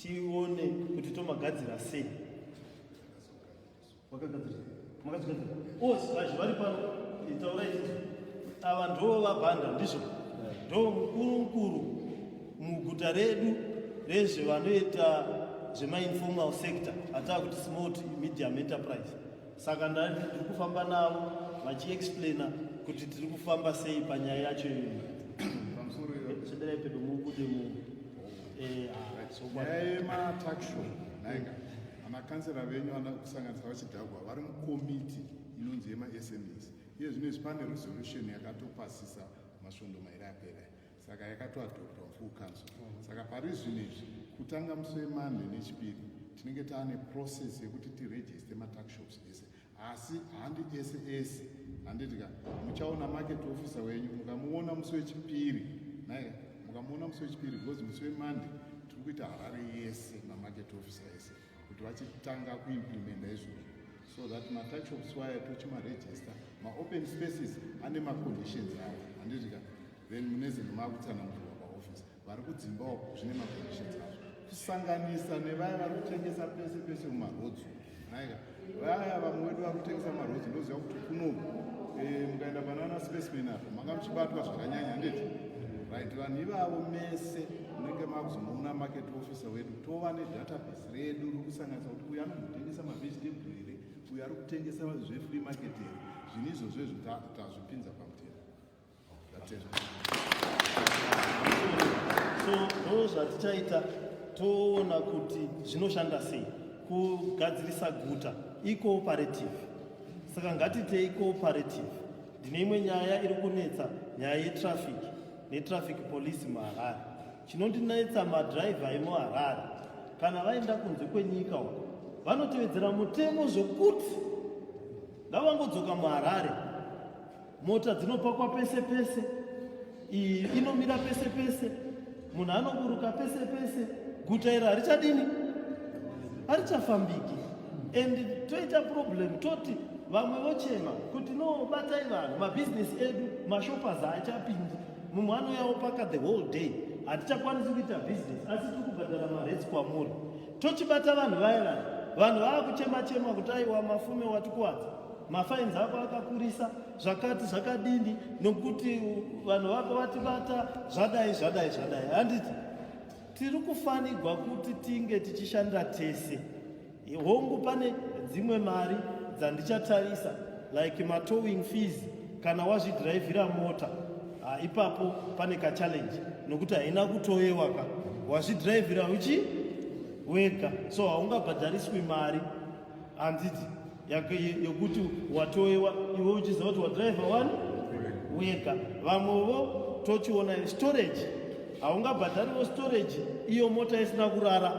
tione kuti tomagadzira sei. Makadzigadzira vari pano itaura izvi ava ndo vabhanda ndizvo ndo mukuru muguta redu rezvevanoita zvemainformal sector atava kuti small medium enterprise. Saka ndari tiri kufamba navo vachiexplaina kuti tiri kufamba sei panyaya yacho iyoyo. Chederai pedo mubude nyaya yematuckshop naika amakansera venyu vana kusanganisa vachidhagwa vari mukomiti inonzi yema-SMEs. Iye zvino izvi pane resolution yakatopasisa masvondo mairi apera, saka yakatoadoptwa full council. Saka pari zvino izvi kutanga musi weMonday nechipiri tinenge taane process yekuti tiregister matuckshops ese, asi handi ese ese. Handitika muchaona market officer wenyu mukamuona musi wechipiri naika mukamuona musi wechipiri because musi weMonday tiri kuita Harare yese mamarket officer ese kuti vachitanga kuimplementa izvozvo, so that matuckshops waya tochimaregister. Maopen spaces ane maconditions avo, handitika then muneze nomakutsanangurwa paoffice vari kudzimbawo zvine maconditions azvo, kusanganisa nevaya vari kutengesa pese pese mumarodzi naika vaya vamwe vedu vari kutengesa marodzi ndoziva kuti kunoku mukaenda panana spaceman apo manga muchibatwa zvakanyanya ndeti right. Vanhu ivavo mese munenge makuzonoona market officer wedu tova nedatabase redu riri kusanganisa kuti uyu anotengesa mavegetable here, uyu ari kutengesa zvefree market here. Zvinhu izvozvo izvo tazvipinza pamutemo. So ndo zvatichaita toona kuti zvinoshanda sei kugadzirisa guta icooperative. Saka ngatitei cooperative. Ndine imwe nyaya iri kunetsa, nyaya yetraffic netraffic police muHarare. Chinondinetsa madhiraivha emuHarare kana vaenda kunze kwenyika uko vanotevedzera mutemo zvokuti ngavangodzoka muHarare mota dzinopakwa pese pese, iyi inomira pese pese, munhu anoburuka pese pese, guta iri harichadini, harichafambiki. And toita problem toti vamwe vochema kuti no batai vanhu mabhizinesi edu mashopazi haachapindi, mumwe anouyawo paka the whole day, hatichakwanisi kuita bhizinesi asi tiri kubhadhara maretsi kwamuri. Tochibata vanhu vaya vanhu vava kuchema kuti aiwa mafume watikuwadza, mafainzi ako akakurisa zvakati zvakadini nokuti vanhu vako vatibata zvadai. Handiti tiri kufanirwa kuti tinge tichishandira tese. Hongu pane dzimwe mari dzandichatarisa like matowing fees kana wazvidhiraivhira mota, ipapo pane kachallenge nokuti haina kutowewa ka wazvidhiraivhira uchi wega, so haungabhadhariswi mari handiti yokuti watowewa iwe uchiziva kuti wadhiraivha wani wega. Vamwevo tochiona storage, haungabhadhariwo storage iyo mota isina kurara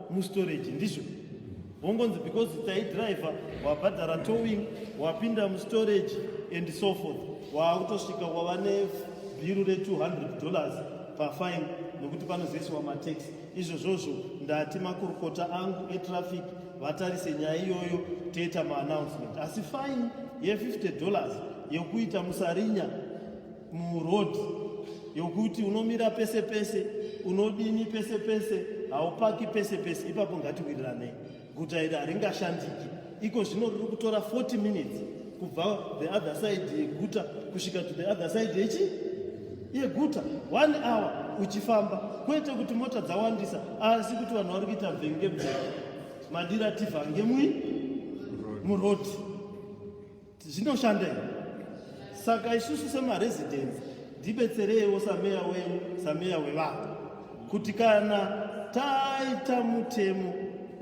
mustorage, ndizvo hongonzi because taidhiraivha wabhadhara towing wapinda mustorage and so forth, waakutosvika wava nebhiru re$200 pafine nokuti panozoiswa mataxi. Izvozvozvo ndati makurukota angu etraffic vatarise nyaya iyoyo toita maannouncement. Asi fine ye$50 yokuita musarinya muroad, yokuti unomira pese pese, unodini pese pese, haupaki pese pese, ipapo ngatiwiriranei. Guta iri haringashandiki. Iko zvino riri kutora 40 minutes kubva the other side yeguta kusvika to the other side yeguta, 1 hour uchifamba, kwete kuti mota dzawandisa asi kuti vanhu vari kuita mvenge madira tivhange murodi. Zvinoshanda here. Saka isusu semaresidents ndibetsereiwo sameya wenyu, sameya wevanhu, kuti kana taita mutemo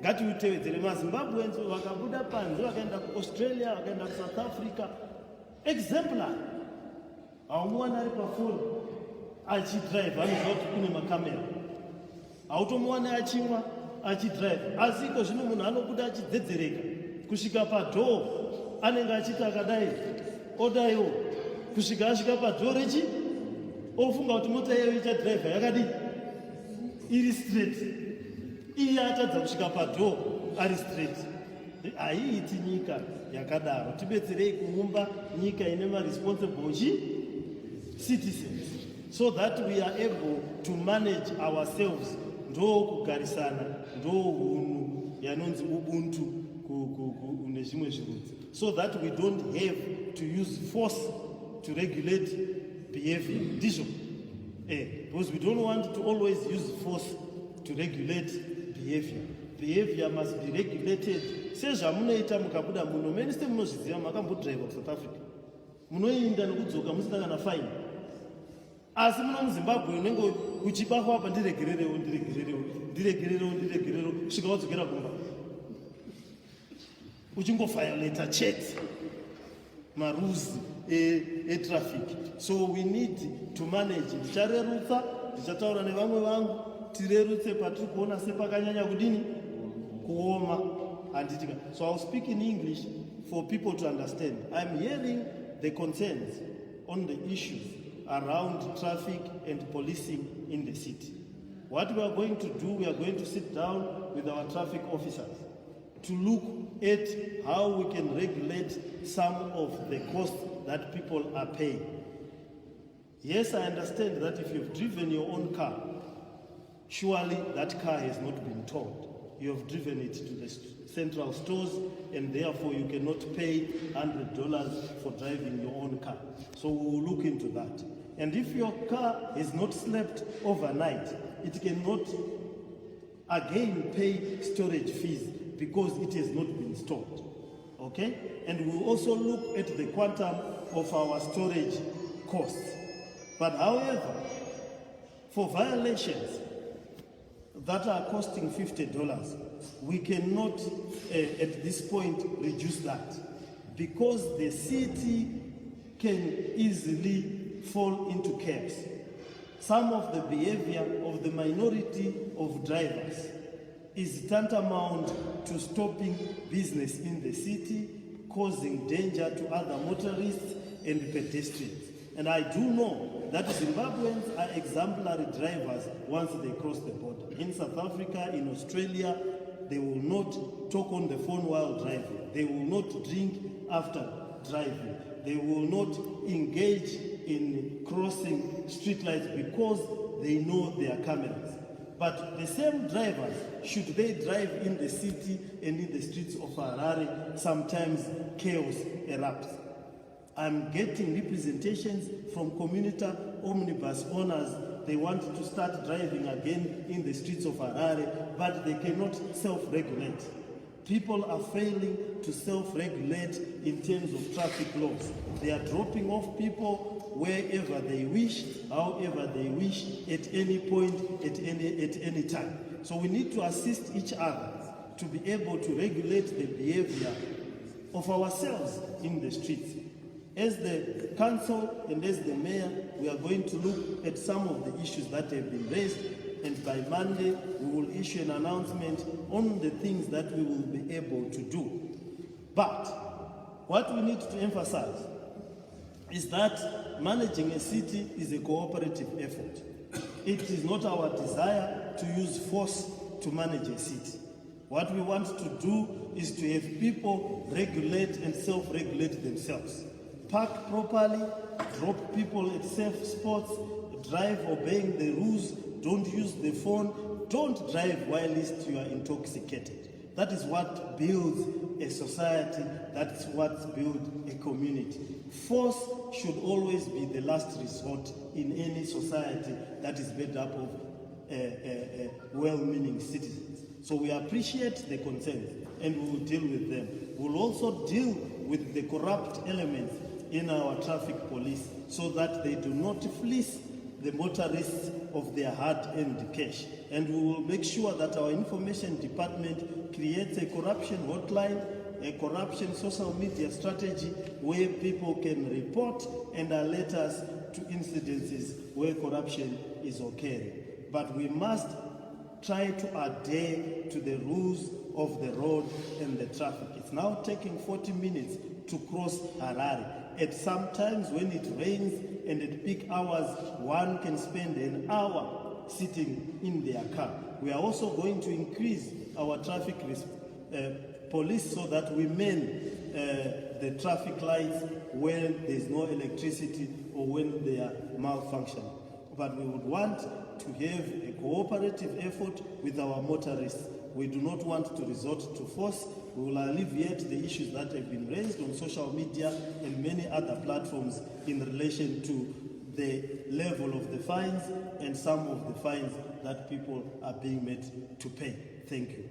ngatiutevedzere. maZimbabweans vakabuda panze vakaenda kuAustralia, vakaenda kuSouth Africa, exemplar. Haumuwana ari pafoni achidhiraivha anoziva kuti kune makamera, hautomuwana achimwa achidhiraivha. Asi iko zvino munhu anobuda achidzedzereka kusvika padhoo, anenge achiti akadai odaiwo kusvika asvika padhoo rechi ofunga kuti mota iyeyo ichadhiraivha yakadii iri straight, iye atadza kusvika padhoo ari straight. Haiiti nyika yakadaro. Tibetserei kuumba nyika ine maresponsible citizens so that we are able to manage ourselves ndo kugarisana, ndo hunhu yanonzi ubuntu nezvimwe zvirudzi, so that we don't have to use force to regulate behavior. Ndizvo. Because we don't want to always use force to regulate behavior. Behavior must be regulated. Sezvamunoita mukabuda muno, mene semunozviziva makambodriva kuSouth Africa. Munoenda nokudzoka musina kana fine. Asi muno muZimbabwe unenge uchibahwa apa ndiregererewo kusvika wadzokera kumba. Uchingoviolate chete marules traffic. So we need to manage. Ndicharerutsa, ndichataura nevamwe vangu, tirerutse patiri kuona sepakanyanya kudini kuoma. So I'll speak in English for people to understand. I'm hearing the concerns on the issues around traffic and policing in the city. What we are going to do, we are going to sit down with our traffic officers to look at how we can regulate some of the costs that people are paying. Yes, I understand that if you've driven your own car, surely that car has not been towed. You have driven it to the central stores, and therefore you cannot pay $100 for driving your own car. So we will look into that. And if your car has not slept overnight, it cannot again pay storage fees because it has not been stored. Okay? And we'll also look at the quantum of our storage costs. But however, for violations that are costing $50, we cannot at this point reduce that, because the city can easily fall into chaos. Some of the behavior of the minority of drivers is tantamount to stopping business in the city, causing danger to other motorists and pedestrians. And I do know that Zimbabweans are exemplary drivers once they cross the border. In South Africa, in Australia, they will not talk on the phone while driving. They will not drink after driving. They will not engage in crossing streetlights because they know there are cameras. But the same drivers, should they drive in the city and in the streets of Harare, sometimes chaos erupts. I'm getting representations from commuter omnibus owners. They want to start driving again in the streets of Harare, but they cannot self-regulate. People are failing to self-regulate in terms of traffic laws. They are dropping off people wherever they wish, however they wish, at any point, at any time. So we need to assist each other to be able to regulate the behavior of ourselves in the streets. As the council and as the mayor, we are going to look at some of the issues that have been raised, and by Monday we will issue an announcement on the things that we will be able to do. But what we need to emphasize is that managing a city is a cooperative effort. It is not our desire to use force to manage a city. What we want to do is to have people regulate and self-regulate themselves. Park properly, drop people at safe spots, drive obeying the rules, don't use the phone, don't drive whilst you are intoxicated. That is what builds a society, that's what builds a community. Force should always be the last resort in any society that is made up of well-meaning citizens. So we appreciate the concerns and we will deal with them. We will also deal with the corrupt elements in our traffic police so that they do not fleece the motorists of their hard-earned cash. And we will make sure that our information department creates a corruption hotline, a corruption social media strategy where people can report and alert us to incidences where corruption is occurring. But we must try to adhere to the rules of the road and the traffic. It's now taking 40 minutes to cross Harare. At some times when it rains and at peak hours, one can spend an hour sitting in their car. We are also going to increase our traffic police so that we man the traffic lights when there's no electricity or when they are malfunctioning. But we would want to have a cooperative effort with our motorists. We do not want to resort to force. We will alleviate the issues that have been raised on social media and many other platforms in relation to the level of the fines and some of the fines that people are being made to pay. Thank you.